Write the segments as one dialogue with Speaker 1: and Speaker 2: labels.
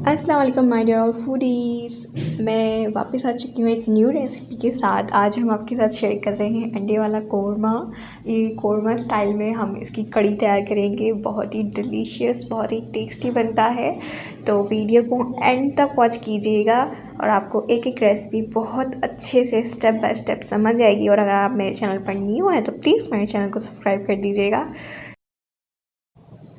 Speaker 1: अस्सलाम वालेकुम my dear all foodies. मैं वापस आ चुकी हूँ एक न्यू रेसिपी के साथ। आज हम आपके साथ शेयर कर रहे हैं अंडे वाला कोरमा। ये कोरमा स्टाइल में हम इसकी कड़ी तैयार करेंगे। बहुत ही डिलीशियस, बहुत ही टेस्टी बनता है। तो वीडियो को एंड तक वॉच कीजिएगा और आपको एक एक रेसिपी बहुत अच्छे से स्टेप बाय स्टेप समझ आएगी। और अगर आप मेरे चैनल पर न्यू हैं तो प्लीज़ मेरे चैनल को सब्सक्राइब कर दीजिएगा,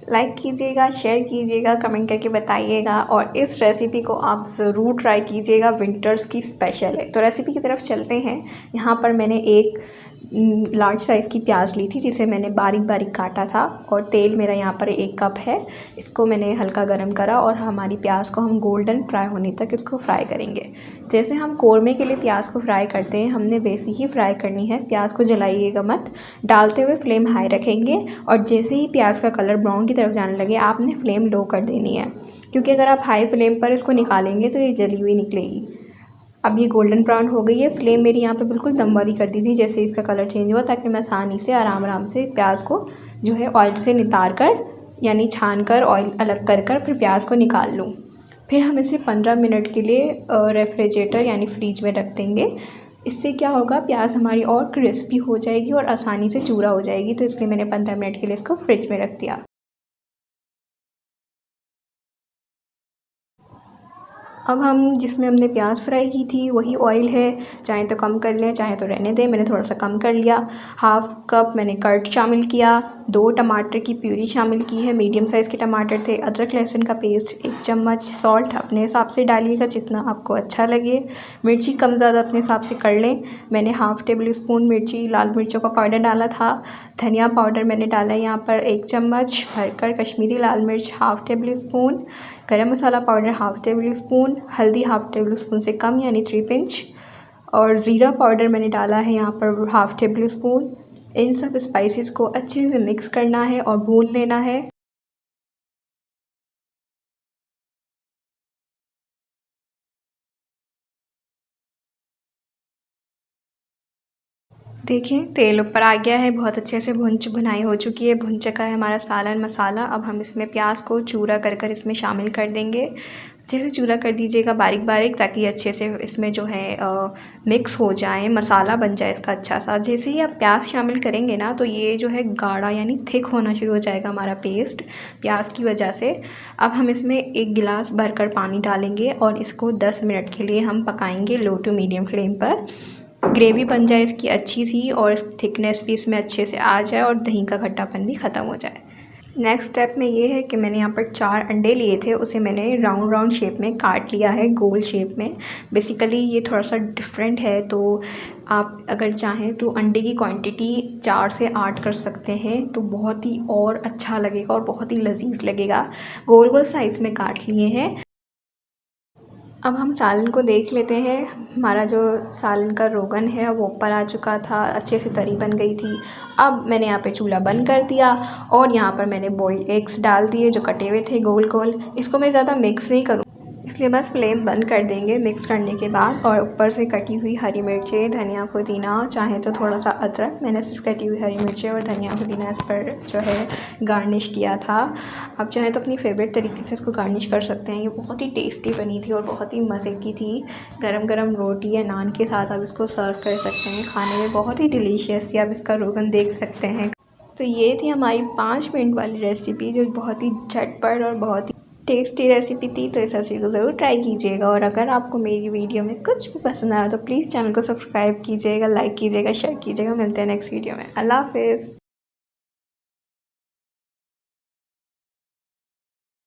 Speaker 1: लाइक कीजिएगा, शेयर कीजिएगा, कमेंट करके बताइएगा और इस रेसिपी को आप ज़रूर ट्राई कीजिएगा। विंटर्स की स्पेशल है। तो रेसिपी की तरफ चलते हैं। यहाँ पर मैंने एक लार्ज साइज़ की प्याज ली थी जिसे मैंने बारीक बारीक काटा था और तेल मेरा यहाँ पर 1 कप है। इसको मैंने हल्का गरम करा और हमारी प्याज को हम गोल्डन फ्राई होने तक इसको फ्राई करेंगे। जैसे हम कोरमे के लिए प्याज को फ्राई करते हैं हमने वैसे ही फ्राई करनी है। प्याज को जलाइएगा मत, डालते हुए फ्लेम हाई रखेंगे और जैसे ही प्याज का कलर ब्राउन की तरफ जाने लगे आपने फ्लेम लो कर देनी है, क्योंकि अगर आप हाई फ्लेम पर इसको निकालेंगे तो ये जली हुई निकलेगी। अब ये गोल्डन ब्राउन हो गई है। फ्लेम मेरी यहाँ पे बिल्कुल दम वाली कर दी थी जैसे इसका कलर चेंज हुआ, ताकि मैं आसानी से आराम से प्याज को जो है ऑयल से नितार कर यानी छान कर ऑयल अलग कर फिर प्याज को निकाल लूँ। फिर हम इसे 15 मिनट के लिए रेफ्रिजरेटर यानी फ्रीज में रख देंगे। इससे क्या होगा, प्याज हमारी और क्रिस्पी हो जाएगी और आसानी से चूरा हो जाएगी। तो इसलिए मैंने 15 मिनट के लिए इसको फ्रिज में रख दिया। अब हम जिसमें हमने प्याज फ्राई की थी वही ऑयल है, चाहे तो कम कर लें चाहे तो रहने दें। मैंने थोड़ा सा कम कर लिया। हाफ़ कप मैंने कर्ड शामिल किया, 2 टमाटर की प्यूरी शामिल की है, मीडियम साइज़ के टमाटर थे। अदरक लहसुन का पेस्ट 1 चम्मच, सॉल्ट अपने हिसाब से डालिएगा जितना आपको अच्छा लगे। मिर्ची कम ज़्यादा अपने हिसाब से कर लें। मैंने हाफ़ टेबल स्पून मिर्ची लाल मिर्चों का पाउडर डाला था। धनिया पाउडर मैंने डाला है यहाँ पर 1 चम्मच भरकर। कश्मीरी लाल मिर्च हाफ़ टेबल स्पून, गरम मसाला पाउडर हाफ़ टेबल स्पून, हल्दी हाफ़ टेबल स्पून से कम यानी 3 पिंच, और ज़ीरा पाउडर मैंने डाला है यहाँ पर हाफ़ टेबल स्पून। इन सब स्पाइसेस को अच्छे से मिक्स करना है और भून लेना है। देखिए तेल ऊपर आ गया है, बहुत अच्छे से भुनाई हो चुकी है, भुन चुका है हमारा सालन मसाला। अब हम इसमें प्याज को चूरा कर इसमें शामिल कर देंगे। अच्छे से चूरा कर दीजिएगा बारीक बारीक, ताकि अच्छे से इसमें जो है मिक्स हो जाए, मसाला बन जाए इसका अच्छा सा। जैसे ही आप प्याज शामिल करेंगे ना तो ये जो है गाढ़ा यानी थिक होना शुरू हो जाएगा हमारा पेस्ट प्याज की वजह से। अब हम इसमें 1 गिलास भरकर पानी डालेंगे और इसको 10 मिनट के लिए हम पकाएंगे लो टू मीडियम फ्लेम पर। ग्रेवी बन जाए इसकी अच्छी सी और थिकनेस भी इसमें अच्छे से आ जाए और दही का खट्टापन भी ख़त्म हो जाए। नेक्स्ट स्टेप में ये है कि मैंने यहाँ पर 4 अंडे लिए थे, उसे मैंने राउंड राउंड शेप में काट लिया है, गोल शेप में। बेसिकली ये थोड़ा सा डिफरेंट है, तो आप अगर चाहें तो अंडे की क्वांटिटी 4 से 8 कर सकते हैं, तो बहुत ही और अच्छा लगेगा और बहुत ही लजीज लगेगा। गोल गोल साइज़ में काट लिए हैं। अब हम सालन को देख लेते हैं। हमारा जो सालन का रोगन है वो ऊपर आ चुका था, अच्छे से तरी बन गई थी। अब मैंने यहाँ पे चूल्हा बंद कर दिया और यहाँ पर मैंने बॉइल्ड एग्स डाल दिए जो कटे हुए थे गोल गोल। इसको मैं ज़्यादा मिक्स नहीं करूँ, इसलिए बस फ्लेम बंद कर देंगे मिक्स करने के बाद। और ऊपर से कटी हुई हरी मिर्चें, धनिया पुदीना, चाहे तो थोड़ा सा अदरक। मैंने सिर्फ कटी हुई हरी मिर्चें और धनिया पुदीना इस पर जो है गार्निश किया था। आप चाहे तो अपनी फेवरेट तरीके से इसको गार्निश कर सकते हैं। ये बहुत ही टेस्टी बनी थी और बहुत ही मज़े की थी। गरम गरम रोटी या नान के साथ आप इसको सर्व कर सकते हैं। खाने में बहुत ही डिलीशियस थी, आप इसका रोगन देख सकते हैं। तो ये थी हमारी 5 मिनट वाली रेसिपी जो बहुत ही झटपट और बहुत ही टेस्टी रेसिपी थी। तो इस रेसिपी को ज़रूर ट्राई कीजिएगा और अगर आपको मेरी वीडियो में कुछ भी पसंद आया तो प्लीज़ चैनल को सब्सक्राइब कीजिएगा, लाइक कीजिएगा, शेयर कीजिएगा। मिलते हैं नेक्स्ट वीडियो में। अल्लाह हाफ़िज़।